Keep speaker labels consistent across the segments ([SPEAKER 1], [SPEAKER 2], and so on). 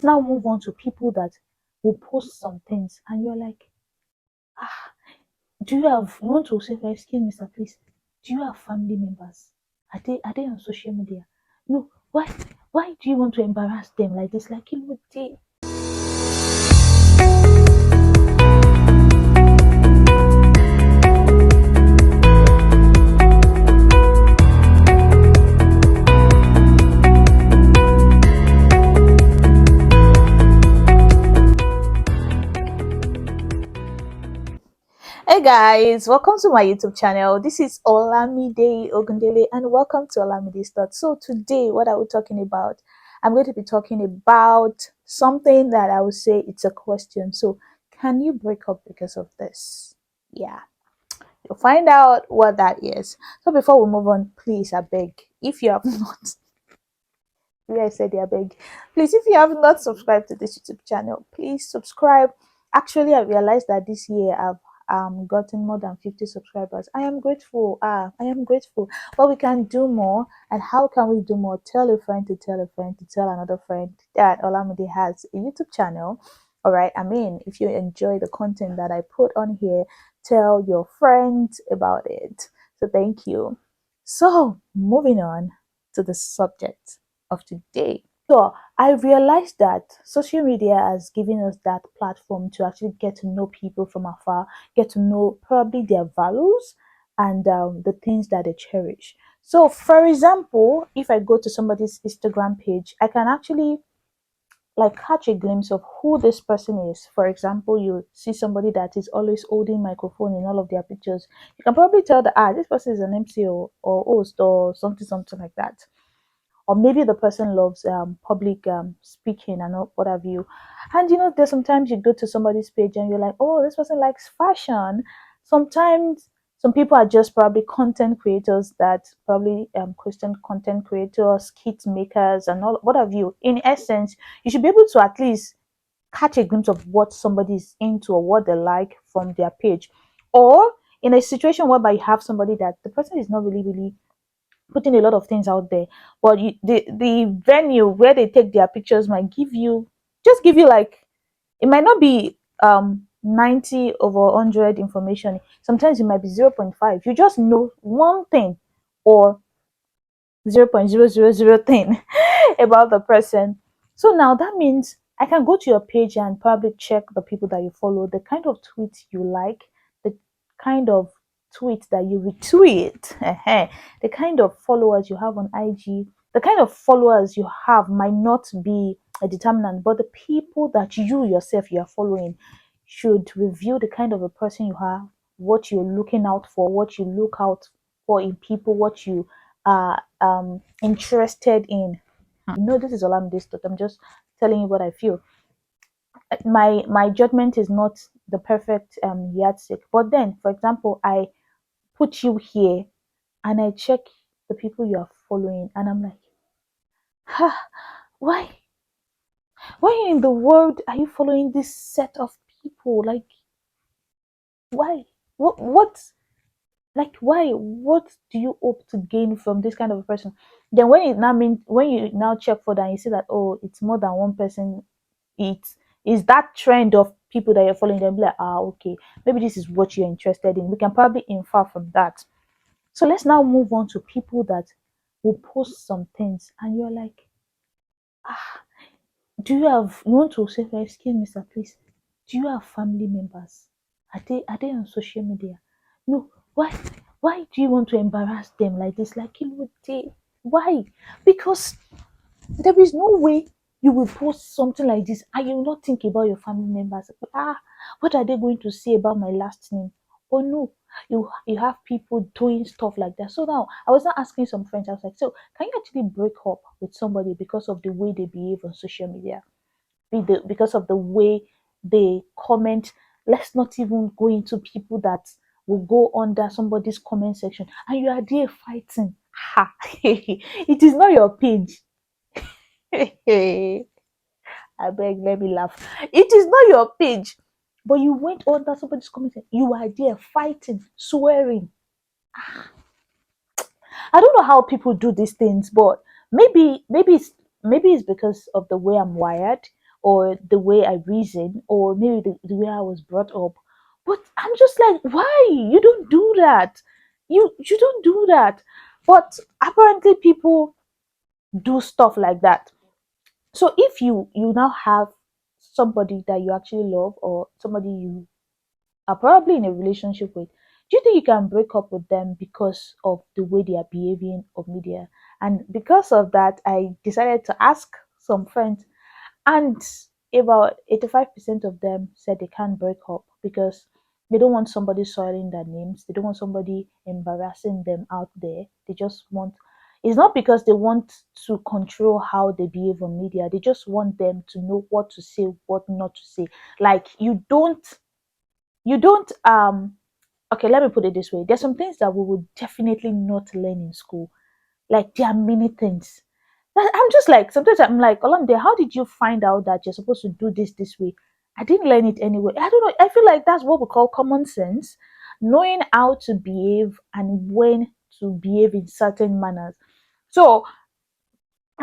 [SPEAKER 1] Now move on to people that will post some things and you're like, ah, do you have you want to say, excuse me, sir, please, do you have family members? Are they on social media? No, why do you want to embarrass them like this? Like you would say, hey guys, welcome to my YouTube channel. This is Olamide Ogundele and welcome to Olamide's Thoughts. So today, what are we talking about? I'm going to be talking about something that I would say it's a question. So can you break up because of this? Yeah, you'll find out what that is. So before we move on, please, I beg, if you have not, yeah, I said I beg, please, if you have not subscribed to this YouTube channel, please subscribe. Actually, I realized that this year I've gotten more than 50 subscribers. I am grateful. I am grateful. But we can do more. And how can we do more? Tell a friend to tell a friend to tell another friend that Olamide has a YouTube channel. All right. I mean, if you enjoy the content that I put on here, tell your friends about it. So thank you. So moving on to the subject of today. So I realized that social media has given us that platform to actually get to know people from afar, get to know probably their values and the things that they cherish. So, for example, if I go to somebody's Instagram page, I can actually like catch a glimpse of who this person is. For example, you see somebody that is always holding microphone in all of their pictures. You can probably tell that this person is an MC or host or something like that, or maybe the person loves public speaking and what have you. And there's sometimes you go to somebody's page and you're like, oh, this person likes fashion. Sometimes some people are just probably content creators that probably Christian content creators, skit makers, and all what have you. In essence, you should be able to at least catch a glimpse of what somebody is into or what they like from their page. Or in a situation whereby you have somebody that the person is not really putting a lot of things out there, but the venue where they take their pictures might give you like, it might not be 90 over 100 information. Sometimes it might be zero point 0.5. You just know one thing or 0.000 thing about the person. So now that means I can go to your page and probably check the people that you follow, the kind of tweets you like, the kind of tweets that you retweet, the kind of followers you have on IG, the kind of followers you have might not be a determinant, but the people that you yourself you are following should reveal the kind of a person you are, what you're looking out for, what you look out for in people, what you are interested in. This is all I'm this, but I'm just telling you what I feel. My judgment is not the perfect yardstick. But then, for example, I put you here and I check the people you are following, and I'm like, why? Why in the world are you following this set of people? Like, why? What? Like, why? What do you hope to gain from this kind of a person? Then when you now check for that, and you see that, oh, it's more than one person. It is that trend of people that you're following. Them be like, okay, maybe this is what you're interested in. We can probably infer from that. So let's now move on to people that will post some things, and you're like, you want to say, excuse me, sir, please, do you have family members? Are they on social media? No, why do you want to embarrass them like this? Like, why? Because there is no way you will post something like this and you will not think about your family members. What are they going to say about my last name? Oh no, you have people doing stuff like that. So now I was not asking some friends. I was like, so can you actually break up with somebody because of the way they behave on social media? Because of the way they comment. Let's not even go into people that will go under somebody's comment section and you are there fighting. Ha! It is not your page. I beg, let me laugh. It is not your page, but you went under somebody's comment. You are there fighting, swearing. I don't know how people do these things, but maybe it's because of the way I'm wired, or the way I reason, or maybe the way I was brought up. But I'm just like, why? You don't do that. You don't do that. But apparently people do stuff like that. So if you now have somebody that you actually love, or somebody you are probably in a relationship with, do you think you can break up with them because of the way they are behaving on media? And because of that, I decided to ask some friends, and about 85% of them said they can't break up because they don't want somebody soiling their names. They don't want somebody embarrassing them out there. They just want, it's not because they want to control how they behave on media. They just want them to know what to say, what not to say. Like you don't okay, let me put it this way. There's some things that we would definitely not learn in school. Like there are many things. I'm just like, sometimes I'm like, Olamide, how did you find out that you're supposed to do this way? I didn't learn it anyway. I don't know. I feel like that's what we call common sense, knowing how to behave and when to behave in certain manners. So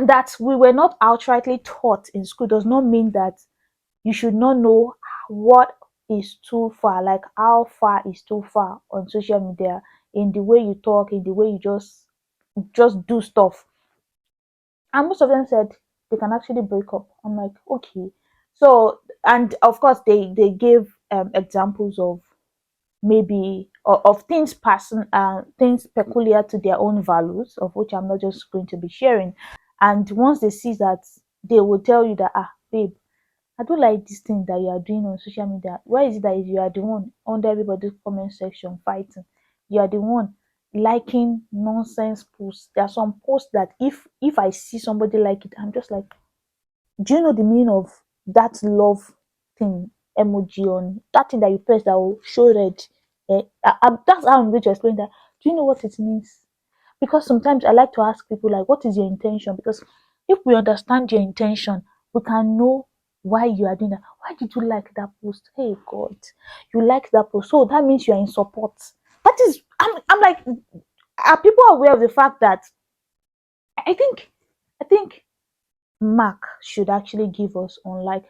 [SPEAKER 1] that we were not outrightly taught in school does not mean that you should not know what is too far, like how far is too far on social media, in the way you talk, in the way you just do stuff. And most of them said they can actually break up. I'm like, okay. So, and of course they gave examples of maybe of things person things peculiar to their own values, of which I'm not just going to be sharing. And once they see that, they will tell you that, babe, I don't like this thing that you are doing on social media. Why is it that you are the one under everybody's comment section fighting? You are the one liking nonsense posts. There are some posts that if I see somebody like it, I'm just like, do you know the meaning of that love thing emoji on that thing that you press that will show red? That's how I'm going to explain that. Do you know what it means? Because sometimes I like to ask people like, what is your intention? Because if we understand your intention, we can know why you are doing that. Why did you like that post? Hey God, you like that post, so that means you are in support. That is, I'm like, are people aware of the fact that I think I think Mark should actually give us unlike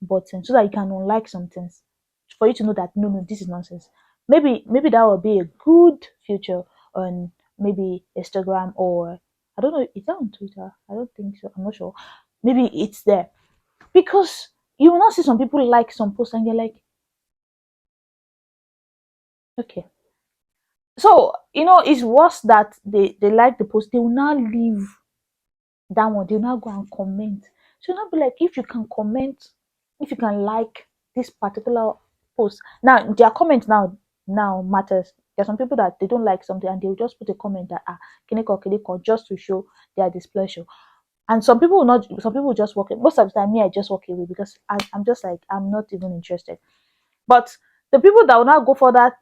[SPEAKER 1] button so that you can unlike some things, for you to know that no, this is nonsense. Maybe that will be a good future on maybe Instagram, or I don't know, is that on Twitter? I don't think so. I'm not sure. Maybe it's there, because you will not see some people like some posts and you're like, okay. So it's worse that they like the post, they will now leave that one, they'll now go and comment. So now be like, if you can comment, if you can like this particular post. Now their comment now matters. There are some people that they don't like something and they'll just put a comment that kineko just to show their displeasure. And some people will not, some people will just walk away. Most of the time, me, I just walk away because I'm just like, I'm not even interested. But the people that will not go for that,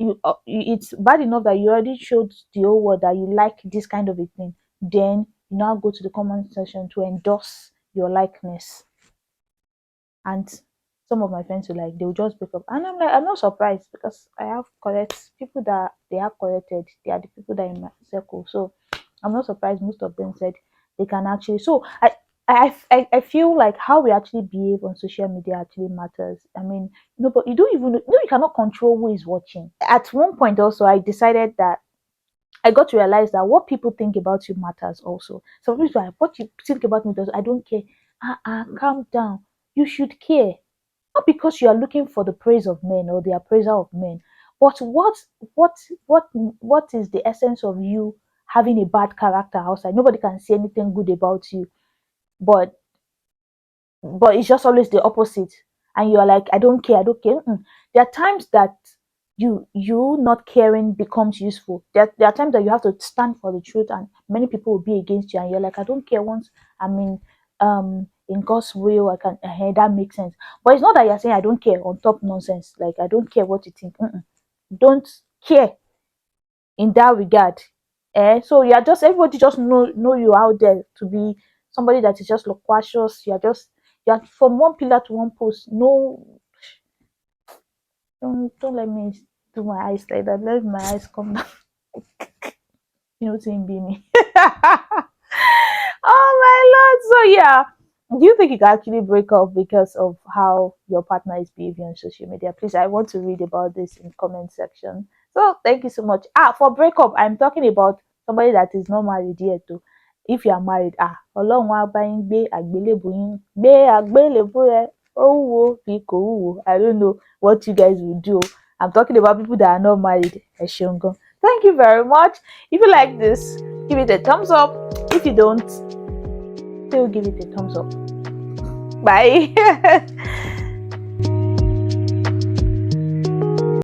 [SPEAKER 1] it's bad enough that you already showed the whole world that you like this kind of a thing. Then you now go to the comment section to endorse your likeness. And some of my friends will like, they will just break up. And I'm like, I'm not surprised because I have correct people that they have corrected. They are the people that are in my circle. So I'm not surprised most of them said they can actually. So I feel like how we actually behave on social media actually matters. I mean, but you don't even know, you cannot control who is watching. At one point also, I decided that I got to realize that what people think about you matters also. Some people are like, what you think about me does, I don't care. Calm down. You should care. Not because you are looking for the praise of men or the appraisal of men, but what is the essence of you having a bad character outside? Nobody can say anything good about you, but it's just always the opposite. And you're like, I don't care, I don't care. There are times that you not caring becomes useful. There are times that you have to stand for the truth, and many people will be against you, and you're like, I don't care. Once I'm in God's will, I can that makes sense. But it's not that you're saying I don't care on top nonsense, like I don't care what you think. Don't care in that regard. So you're just, everybody just know you out there to be somebody that is just loquacious. You're from one pillar to one post. No, don't let me do my eyes like that. Let my eyes come down. Seeing be me. Oh my lord. So yeah. Do you think you can actually break up because of how your partner is behaving on social media? Please, I want to read about this in comment section. So thank you so much. For breakup, I'm talking about somebody that is not married yet too. If you are married, Ọlọ́run á bá yín gbé àgbélébù yín, gbé àgbélébù rẹ̀, ó wúwo bí kò wúwo. I don't know what you guys will do. I'm talking about people that are not married. Ẹ ṣeun gan. Thank you very much. If you like this, give it a thumbs up. If you don't, still give it a thumbs up. Bye.